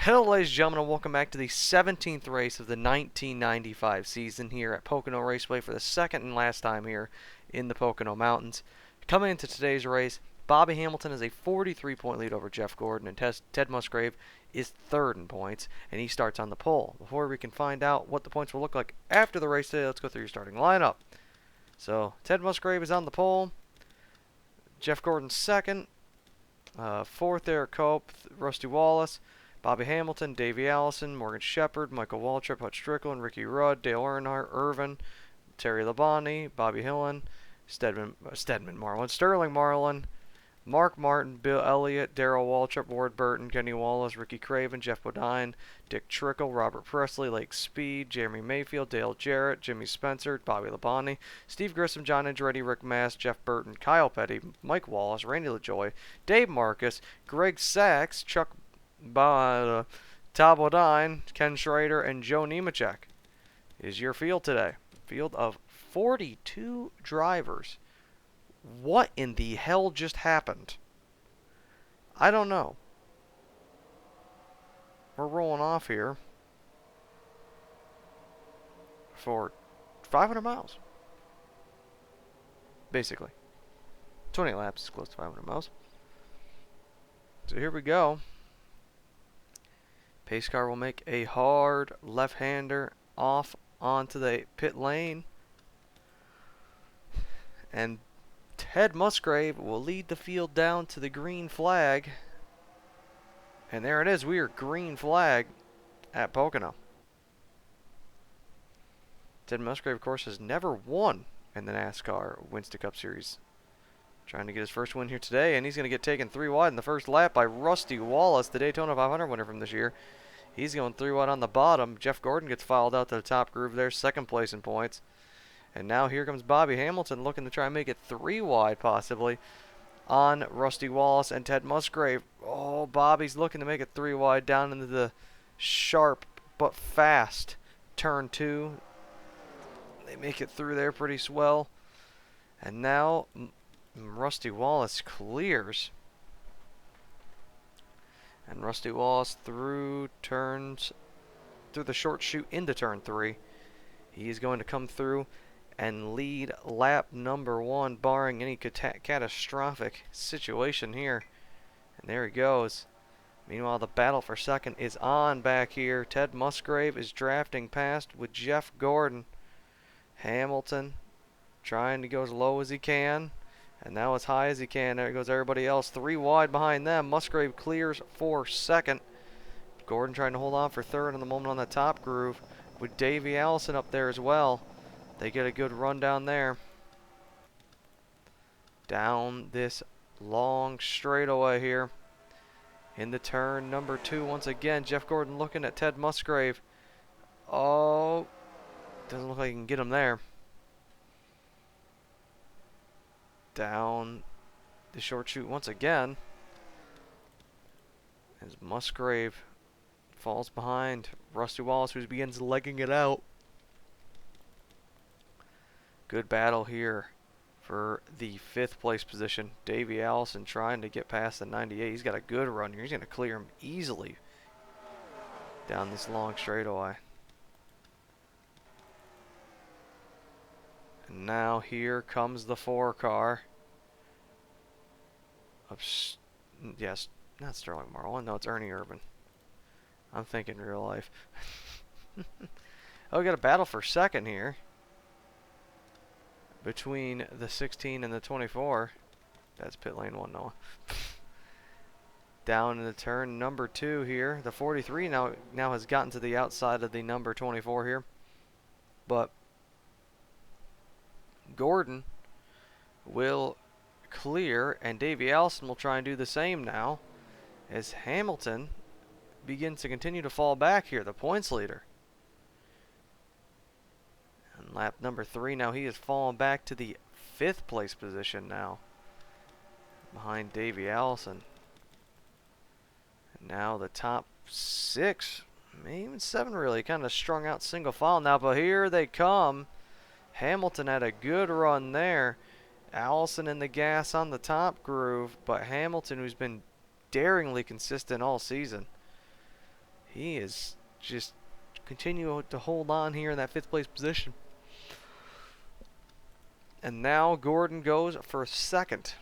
Hello ladies and gentlemen, and welcome back to the 17th race of the 1995 season here at Pocono Raceway for the second and last time here in the Pocono Mountains. Coming into today's race, Bobby Hamilton has a 43-point lead over Jeff Gordon, and Ted Musgrave is third in points, and he starts on the pole. Before we can find out what the points will look like after the race today, let's go through your starting lineup. So, Ted Musgrave is on the pole, Jeff Gordon second, fourth Eric Cope, Rusty Wallace, Bobby Hamilton, Davey Allison, Morgan Shepherd, Michael Waltrip, Hutch Strickland, Ricky Rudd, Dale Earnhardt, Irvin, Terry Labonte, Bobby Hillen, Sterling Marlin, Mark Martin, Bill Elliott, Darrell Waltrip, Ward Burton, Kenny Wallace, Ricky Craven, Jeff Bodine, Dick Trickle, Robert Presley, Lake Speed, Jeremy Mayfield, Dale Jarrett, Jimmy Spencer, Bobby Labonte, Steve Grissom, John Andretti, Rick Mast, Jeff Burton, Kyle Petty, Mike Wallace, Randy LaJoy, Dave Marcus, Greg Sachs, Chuck Todd Bodine, Ken Schrader, and Joe Nemechek is your field today. Field of 42 drivers. What in the hell just happened? I don't know. We're rolling off here for 500 miles. Basically. 20 laps is close to 500 miles. So here we go. Pace car will make a hard left-hander off onto the pit lane. And Ted Musgrave will lead the field down to the green flag. And there it is. We are green flag at Pocono. Ted Musgrave, of course, has never won in the NASCAR Winston Cup Series. Trying to get his first win here today, and he's going to get taken 3 wide in the first lap by Rusty Wallace, the Daytona 500 winner from this year. He's going 3 wide on the bottom. Jeff Gordon gets filed out to the top groove there, second place in points. And now here comes Bobby Hamilton looking to try and make it 3 wide possibly on Rusty Wallace and Ted Musgrave. Oh, Bobby's looking to make it 3 wide down into the sharp but fast turn 2. They make it through there pretty swell. And now Rusty Wallace clears. And Rusty Wallace through the short chute into turn 3. He is going to come through and lead lap number 1, barring any catastrophic situation here. And there he goes. Meanwhile, the battle for second is on back here. Ted Musgrave is drafting past with Jeff Gordon. Hamilton trying to go as low as he can. And now as high as he can. There goes everybody else. 3 wide behind them. Musgrave clears for second. Gordon trying to hold on for third in the moment on the top groove. With Davey Allison up there as well. They get a good run down there. Down this long straightaway here. Into turn number 2 once again. Jeff Gordon looking at Ted Musgrave. Oh, doesn't look like he can get him there. Down the short chute once again. As Musgrave falls behind Rusty Wallace, who begins legging it out. Good battle here for the 5th place position. Davey Allison trying to get past the 98. He's got a good run here. He's going to clear him easily down this long straightaway. And now here comes the 4 car. Yes, not Sterling Marlin. No, it's Ernie Irvin. I'm thinking real life. Oh, we got a battle for second here between the 16 and the 24. That's pit lane 1, Noah. Down in the turn number 2 here. The 43 now has gotten to the outside of the number 24 here. But Gordon will clear, and Davey Allison will try and do the same now as Hamilton begins to continue to fall back here, the points leader. And lap number 3, now he has fallen back to the 5th place position now behind Davey Allison. And now the top 6, maybe even 7 really, kind of strung out single file now, but here they come. Hamilton had a good run there. Allison in the gas on the top groove, but Hamilton, who's been daringly consistent all season, He is just continuing to hold on here in that 5th place position. And now Gordon goes for 2nd.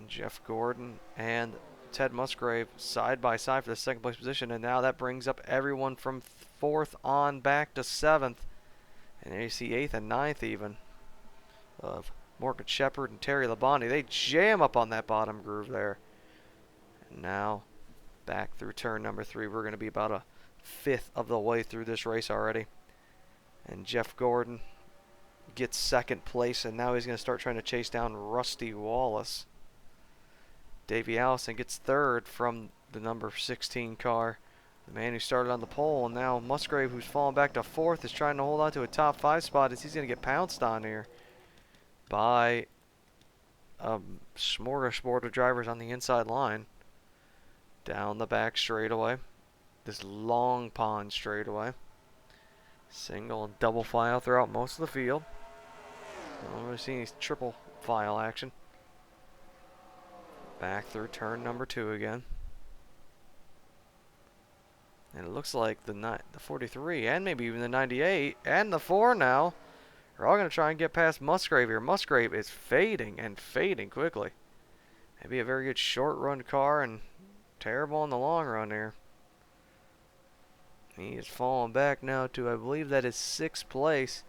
Jeff Gordon and Ted Musgrave side by side for the 2nd place position, and now that brings up everyone from 4th on back to 7th. And there you see 8th and 9th even of Morgan Shepherd and Terry Labonte. They jam up on that bottom groove there. And now back through turn number 3. We're going to be about a 5th of the way through this race already. And Jeff Gordon gets 2nd place, and now he's going to start trying to chase down Rusty Wallace. Davey Allison gets 3rd from the number 16 car, the man who started on the pole, and now Musgrave, who's fallen back to 4th, is trying to hold on to a top 5 spot as he's going to get pounced on here by a smorgasbord of drivers on the inside line. Down the back straightaway, this long pond straightaway. Single and double file throughout most of the field. Don't really see any triple file action. Back through turn number 2 again. And it looks like the 43 and maybe even the 98 and the 4 now are all going to try and get past Musgrave here. Musgrave is fading and fading quickly. Maybe a very good short run car and terrible in the long run here. He is falling back now to, I believe that is 6th place.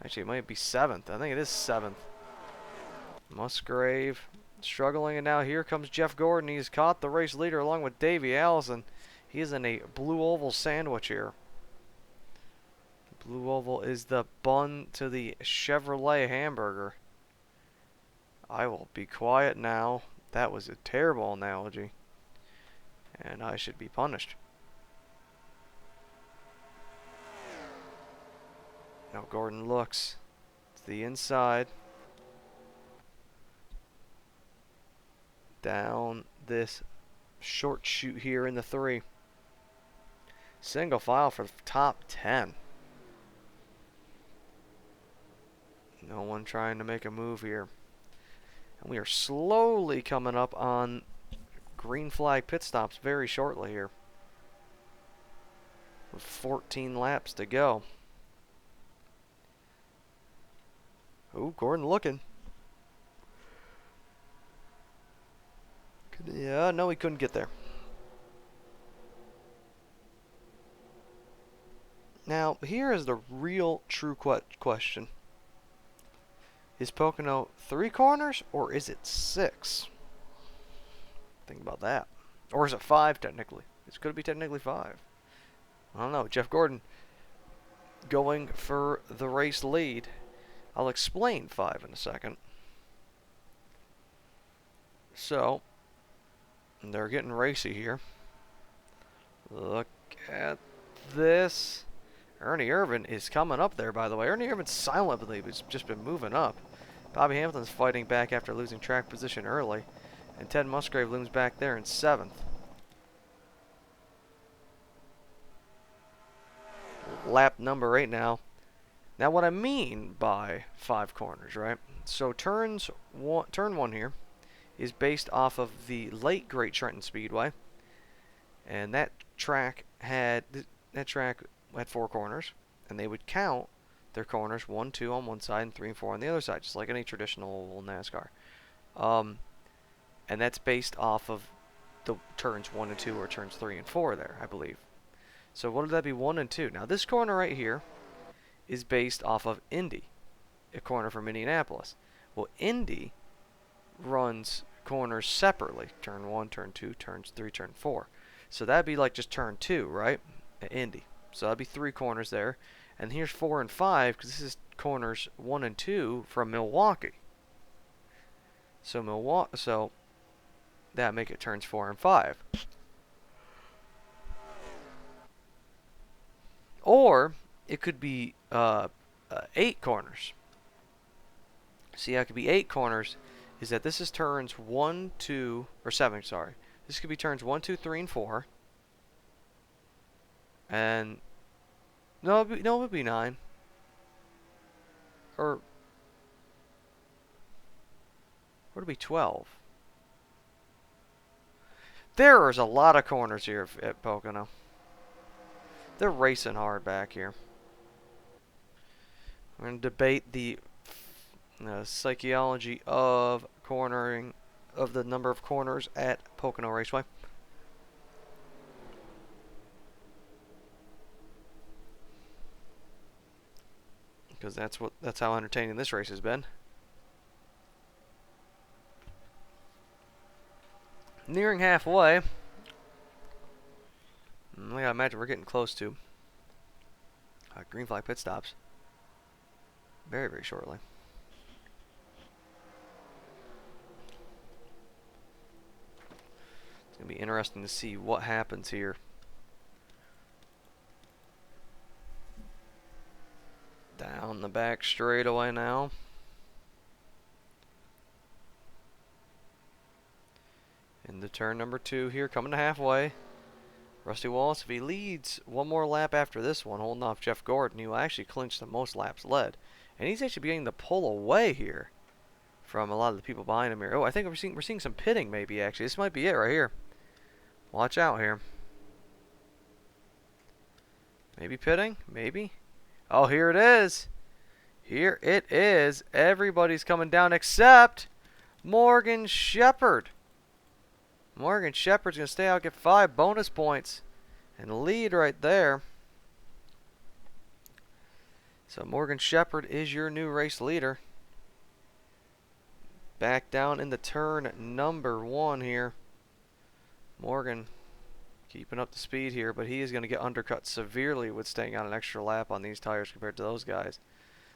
Actually, it might be 7th. I think it is 7th. Musgrave struggling, and now here comes Jeff Gordon. He's caught the race leader along with Davey Allison. He is in a blue oval sandwich here. Blue oval is the bun to the Chevrolet hamburger. I will be quiet now. That was a terrible analogy, and I should be punished. Now Gordon looks to the inside. Down this short chute here in the 3. Single file for the top 10. No one trying to make a move here. And we are slowly coming up on green flag pit stops very shortly here. With 14 laps to go. Oh, Gordon looking. Yeah, no, he couldn't get there. Now, here is the real true question. Is Pocono 3 corners, or is it 6? Think about that. Or is it 5, technically? It's going to be technically 5. I don't know. Jeff Gordon going for the race lead. I'll explain 5 in a second. So, they're getting racy here. Look at this. Ernie Irvin is coming up there, by the way. Ernie Irvin silently has just been moving up. Bobby Hamilton's fighting back after losing track position early. And Ted Musgrave looms back there in 7th. Lap number 8 now. Now what I mean by 5 corners, right? So turn 1 here is based off of the late Great Trenton Speedway. And that track had 4 corners, and they would count their corners 1, 2 on one side and 3 and 4 on the other side, just like any traditional NASCAR. And that's based off of the turns 1 and 2 or turns 3 and 4 there, I believe. So what would that be, 1 and 2? Now this corner right here is based off of Indy, a corner from Indianapolis. Well, Indy runs corners separately, turn 1, turn 2, turns 3, turn 4. So that'd be like just turn 2, right, at Indy. So that'd be 3 corners there. And here's 4 and 5, because this is corners 1 and 2 from Milwaukee. So that make it turns 4 and 5. Or it could be 8 corners. See, how it could be 8 corners is that this is turns 1, 2, or 7, sorry. This could be turns 1, 2, 3, and 4. And no, it would be 9. Or would it be 12? There is a lot of corners here at Pocono. They're racing hard back here. We're going to debate the psychology of cornering, of the number of corners at Pocono Raceway. Because that's how entertaining this race has been. Nearing halfway. I gotta imagine we're getting close to green flag pit stops very, very shortly. It's gonna be interesting to see what happens here. Down the back straightaway now. Into turn number 2 here, coming to halfway. Rusty Wallace, if he leads one more lap after this one, holding off Jeff Gordon, he will actually clinch the most laps led. And he's actually beginning to pull away here from a lot of the people behind him here. Oh, I think we're seeing some pitting maybe, actually. This might be it right here. Watch out here. Maybe pitting? Maybe? Oh, here it is. Here it is. Everybody's coming down except Morgan Shepherd. Morgan Shepherd's going to stay out, get 5 bonus points, and lead right there. So Morgan Shepherd is your new race leader. Back down into turn number 1 here. Morgan keeping up the speed here, but he is going to get undercut severely with staying on an extra lap on these tires compared to those guys.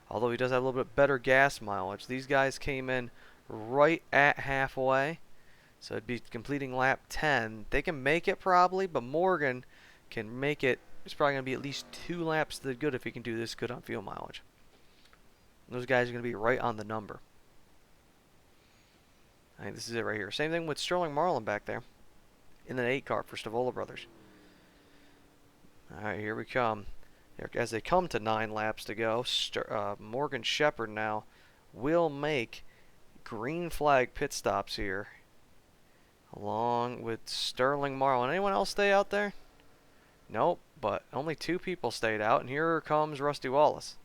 Although he does have a little bit better gas mileage. These guys came in right at halfway. So it'd be completing lap 10. They can make it probably, but Morgan can make it. It's probably going to be at least 2 laps to good if he can do this good on fuel mileage. Those guys are going to be right on the number. I think this is it right here. Same thing with Sterling Marlin back there in an 8 car for Stavola Brothers. All right, here we come. As they come to 9 laps to go, Morgan Shepherd now will make green flag pit stops here, along with Sterling Marlin. Anyone else stay out there? Nope, but only 2 people stayed out, and here comes Rusty Wallace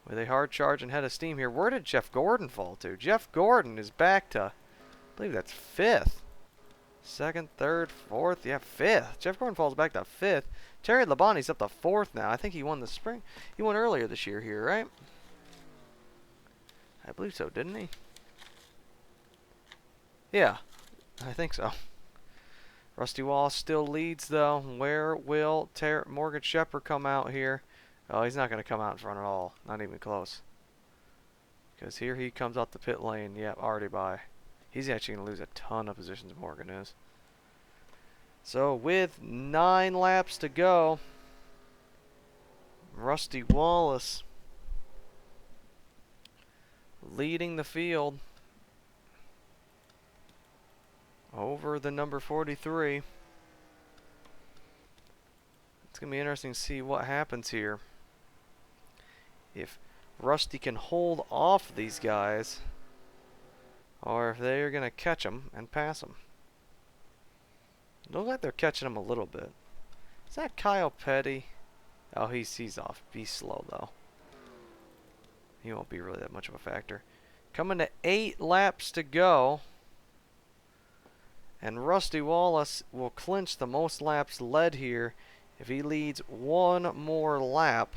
with a hard charge and head of steam here. Where did Jeff Gordon fall to? Jeff Gordon is back to, I believe that's 5th. 2nd, 3rd, 4th, yeah, 5th. Jeff Gordon falls back to 5th. Terry Labonte's up to 4th now. I think he won the spring. He won earlier this year here, right? I believe so, didn't he? Yeah, I think so. Rusty Wallace still leads, though. Where will Morgan Shepherd come out here? Oh, he's not going to come out in front at all. Not even close. Because here he comes out the pit lane. Yep, already by. He's actually going to lose a ton of positions, Morgan is. So, with 9 laps to go, Rusty Wallace leading the field over the number 43. It's going to be interesting to see what happens here. If Rusty can hold off these guys, or if they're going to catch them and pass them. Looks like they're catching him a little bit. Is that Kyle Petty? Oh, he's off. He's slow, though. He won't be really that much of a factor. Coming to 8 laps to go. And Rusty Wallace will clinch the most laps led here if he leads 1 more lap.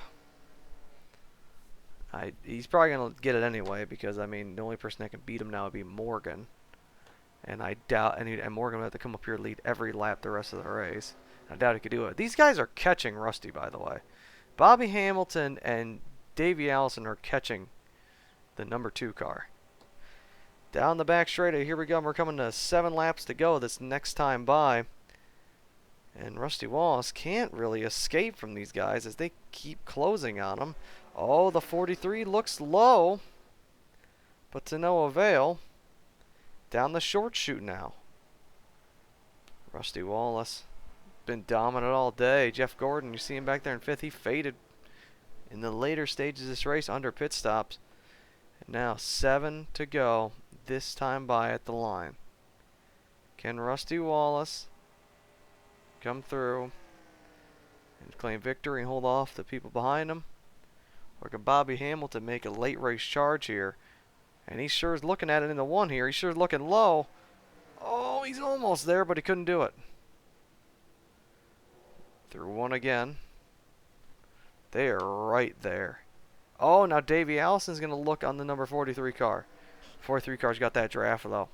He's probably going to get it anyway because, I mean, the only person that can beat him now would be Morgan. And I doubt, and Morgan would have to come up here and lead every lap the rest of the race. I doubt he could do it. These guys are catching Rusty, by the way. Bobby Hamilton and Davey Allison are catching the number 2 car. Down the back straight, here we go. We're coming to 7 laps to go this next time by. And Rusty Wallace can't really escape from these guys as they keep closing on him. Oh, the 43 looks low, but to no avail. Down the short chute now. Rusty Wallace been dominant all day. Jeff Gordon, you see him back there in 5th. He faded in the later stages of this race under pit stops. And now 7 to go, this time by at the line. Can Rusty Wallace come through and claim victory and hold off the people behind him? Or can Bobby Hamilton make a late race charge here? And he sure is looking at it in the one here. He's sure looking low. Oh, he's almost there, but he couldn't do it. Through one again. They are right there. Oh, now Davey Allison's going to look on the number 43 car. 43 car's got that draft, though.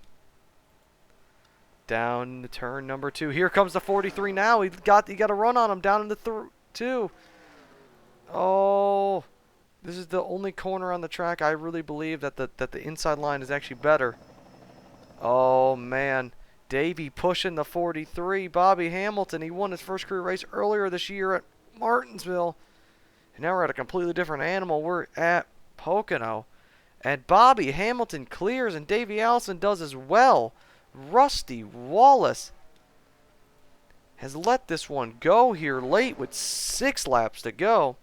Down the turn number 2. Here comes the 43 now. He got a run on him down in the 2. Oh, this is the only corner on the track I really believe that the inside line is actually better. Oh, man. Davey pushing the 43. Bobby Hamilton, he won his first career race earlier this year at Martinsville. And now we're at a completely different animal. We're at Pocono. And Bobby Hamilton clears and Davey Allison does as well. Rusty Wallace has let this one go here late with 6 laps to go.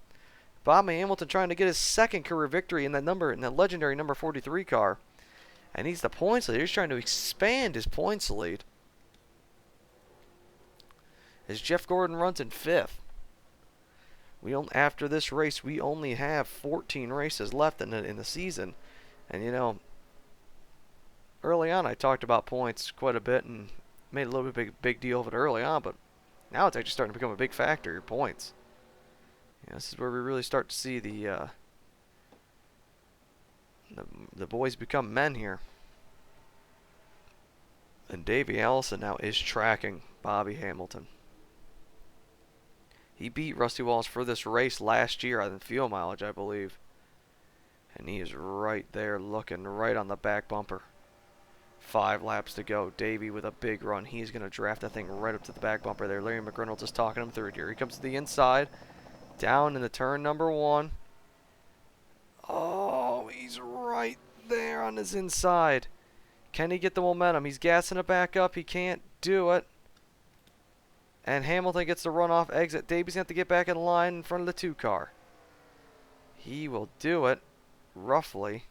Bobby Hamilton trying to get his second career victory in that legendary number 43 car. And he's the points leader. He's trying to expand his points lead. As Jeff Gordon runs in 5th. After this race, we only have 14 races left in the season. And, you know, early on I talked about points quite a bit and made a little big deal of it early on. But now it's actually starting to become a big factor, your points. Yeah, this is where we really start to see the boys become men here. And Davey Allison now is tracking Bobby Hamilton. He beat Rusty Wallace for this race last year on the fuel mileage, I believe. And he is right there looking right on the back bumper. 5 laps to go. Davey with a big run. He's going to draft that thing right up to the back bumper there. Larry McReynolds is talking him through it here. He comes to the inside. Down in the turn number 1. Oh, he's right there on his inside. Can he get the momentum? He's gassing it back up. He can't do it. And Hamilton gets the runoff exit. Davey's going to have to get back in line in front of the 2 car. He will do it roughly.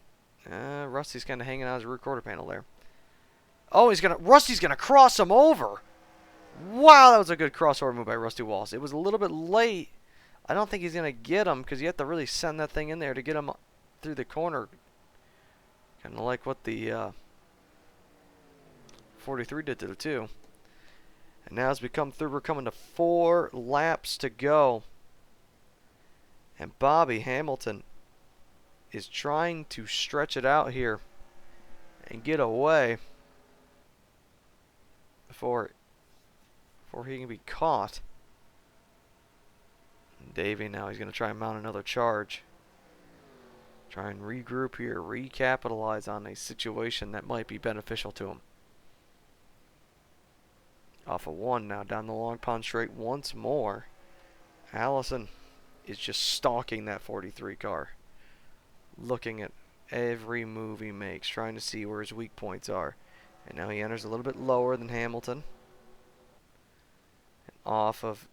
Rusty's kind of hanging on his rear quarter panel there. Oh, Rusty's going to cross him over. Wow, that was a good crossover move by Rusty Wallace. It was a little bit late. I don't think he's going to get him because you have to really send that thing in there to get him through the corner. Kind of like what the 43 did to the 2. And now as we come through, we're coming to 4 laps to go. And Bobby Hamilton is trying to stretch it out here and get away before he can be caught. And Davey now, he's going to try and mount another charge. Try and regroup here, recapitalize on a situation that might be beneficial to him. Off of 1 now, down the long pond straight once more. Allison is just stalking that 43 car. Looking at every move he makes, trying to see where his weak points are. And now he enters a little bit lower than Hamilton. And off of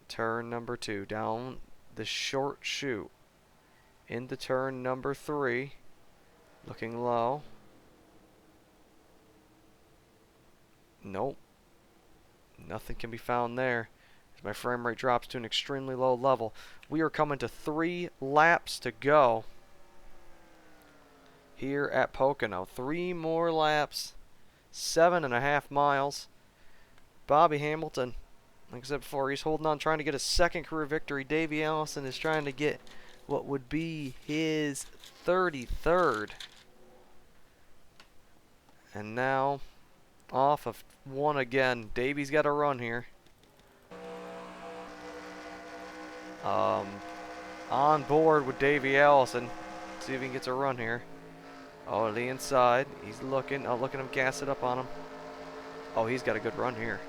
turn number 2, down the short chute. Into turn number 3. Looking low. Nope. Nothing can be found there. As my frame rate drops to an extremely low level. We are coming to 3 laps to go here at Pocono. 3 more laps. 7.5 miles. Bobby Hamilton, like I said before, he's holding on, trying to get a second career victory. Davey Allison is trying to get what would be his 33rd. And now off of 1 again. Davey's got a run here. On board with Davey Allison. See if he gets a run here. Oh, the inside. He's looking. Oh, look at him gas it up on him. Oh, he's got a good run here.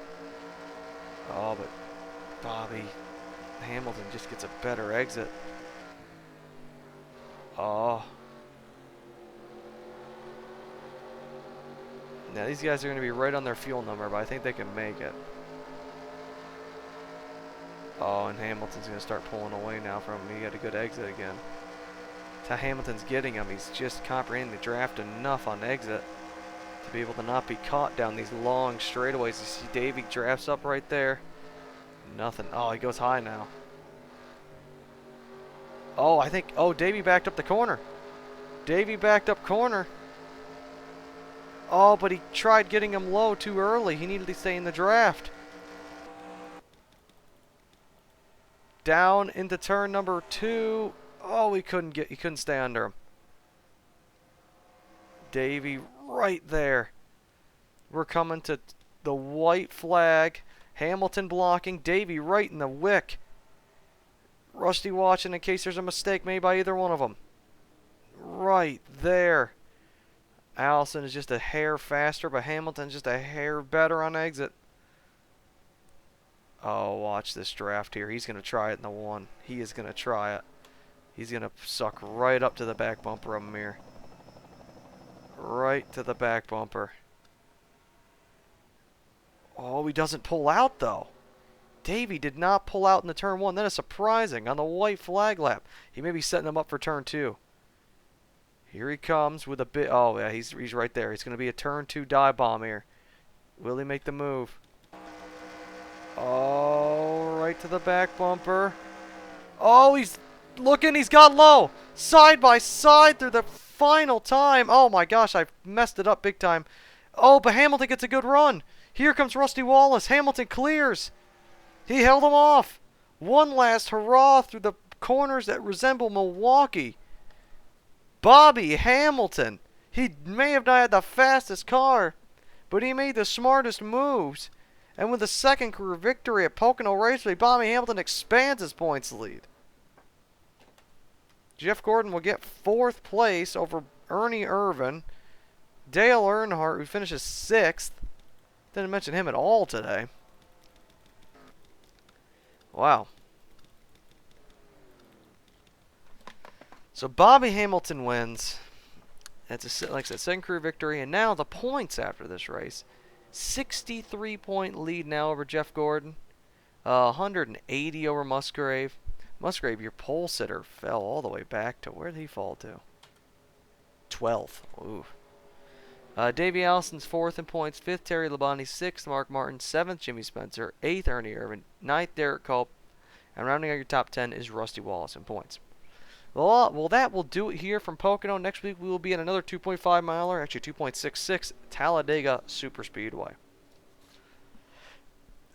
Oh, but Bobby Hamilton just gets a better exit. Oh. Now these guys are going to be right on their fuel number, but I think they can make it. Oh, and Hamilton's going to start pulling away now from him. He got a good exit again. That's how Hamilton's getting him. He's just comprehending the draft enough on exit to be able to not be caught down these long straightaways. You see Davey drafts up right there. Nothing. Oh, he goes high now. Oh, I think... Oh, Davey backed up the corner. Davey backed up corner. Oh, but he tried getting him low too early. He needed to stay in the draft. Down into turn number 2. Oh, he couldn't stay under him. Davey right there. We're coming to the white flag. Hamilton blocking. Davey right in the wick. Rusty watching in case there's a mistake made by either one of them. Right there. Allison is just a hair faster, but Hamilton's just a hair better on exit. Oh, watch this draft here. He's going to try it in the 1. He is going to try it. He's going to suck right up to the back bumper of him here. Right to the back bumper. Oh, he doesn't pull out, though. Davey did not pull out in the turn 1. That is surprising on the white flag lap. He may be setting him up for turn 2. Here he comes with a bit. Oh, yeah, he's right there. He's going to be a turn 2 dive bomb here. Will he make the move? Oh, right to the back bumper. Oh, he's looking. He's got low. Side by side through the final time. Oh, my gosh. I messed it up big time. Oh, but Hamilton gets a good run. Here comes Rusty Wallace. Hamilton clears. He held him off. One last hurrah through the corners that resemble Milwaukee. Bobby Hamilton. He may have not had the fastest car, but he made the smartest moves. And with a second career victory at Pocono Raceway, Bobby Hamilton expands his points lead. Jeff Gordon will get 4th place over Ernie Irvin. Dale Earnhardt, who finishes 6th. Didn't mention him at all today. Wow. So Bobby Hamilton wins. That's like I said, second career victory, and now the points after this race. 63-point lead now over Jeff Gordon. 180 over Musgrave. Musgrave, your pole sitter, fell all the way back to where did he fall to? 12th. Ooh. Davey Allison's 4th in points. 5th, Terry Labonte. 6th, Mark Martin. 7th, Jimmy Spencer. 8th, Ernie Irvin. 9th, Derek Culp. And rounding out your top 10 is Rusty Wallace in points. Well, that will do it here from Pocono. Next week we will be at another 2.5 miler, actually 2.66, Talladega Super Speedway.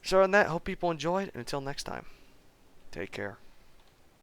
So on that, hope people enjoyed, and until next time, take care.